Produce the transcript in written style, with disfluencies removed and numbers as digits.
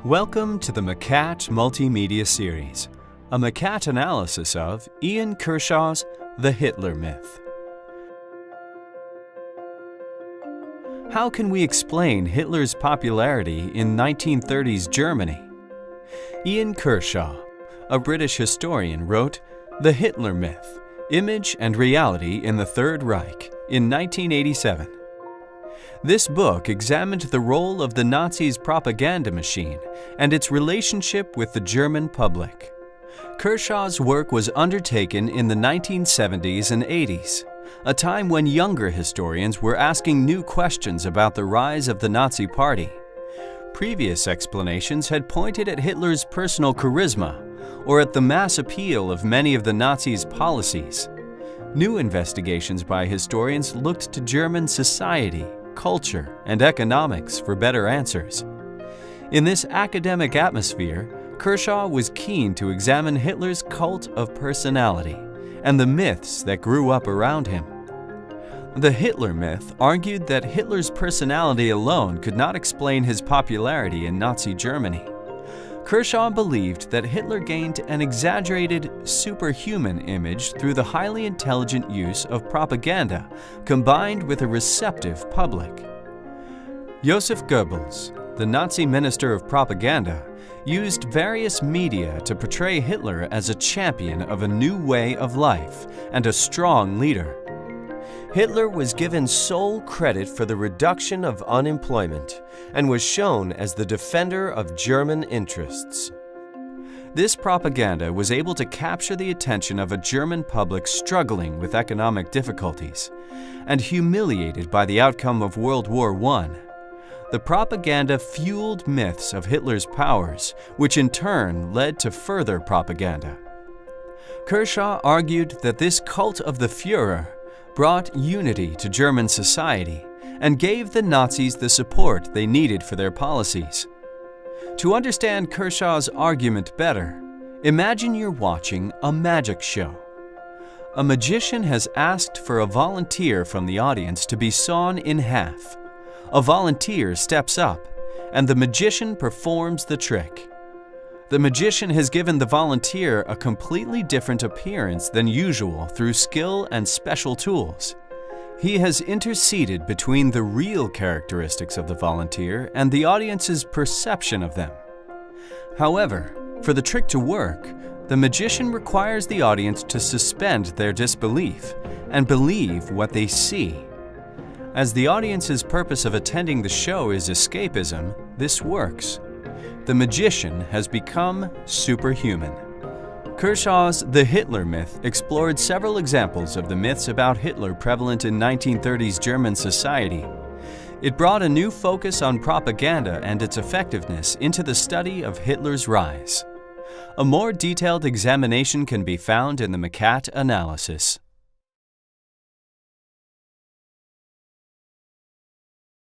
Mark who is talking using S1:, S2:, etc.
S1: Welcome to the McCat Multimedia Series, a McCat analysis of Ian Kershaw's The Hitler Myth. How can we explain Hitler's popularity in 1930s Germany? Ian Kershaw, a British historian, wrote The Hitler Myth, Image and Reality in the Third Reich in 1987. This book examined the role of the Nazis' propaganda machine and its relationship with the German public. Kershaw's work was undertaken in the 1970s and 80s, a time when younger historians were asking new questions about the rise of the Nazi Party. Previous explanations had pointed at Hitler's personal charisma or at the mass appeal of many of the Nazis' policies. New investigations by historians looked to German society, culture, and economics for better answers. In this academic atmosphere, Kershaw was keen to examine Hitler's cult of personality and the myths that grew up around him. The Hitler myth argued that Hitler's personality alone could not explain his popularity in Nazi Germany. Kershaw believed that Hitler gained an exaggerated, superhuman image through the highly intelligent use of propaganda combined with a receptive public. Joseph Goebbels, the Nazi minister of propaganda, used various media to portray Hitler as a champion of a new way of life and a strong leader. Hitler was given sole credit for the reduction of unemployment and was shown as the defender of German interests. This propaganda was able to capture the attention of a German public struggling with economic difficulties and humiliated by the outcome of World War I. The propaganda fueled myths of Hitler's powers, which in turn led to further propaganda. Kershaw argued that this cult of the Führer brought unity to German society and gave the Nazis the support they needed for their policies. To understand Kershaw's argument better, imagine you're watching a magic show. A magician has asked for a volunteer from the audience to be sawn in half. A volunteer steps up, and the magician performs the trick. The magician has given the volunteer a completely different appearance than usual through skill and special tools. He has interceded between the real characteristics of the volunteer and the audience's perception of them. However, for the trick to work, the magician requires the audience to suspend their disbelief and believe what they see. As the audience's purpose of attending the show is escapism, this works. The magician has become superhuman. Kershaw's The Hitler Myth explored several examples of the myths about Hitler prevalent in 1930s German society. It brought a new focus on propaganda and its effectiveness into the study of Hitler's rise. A more detailed examination can be found in the McCat analysis.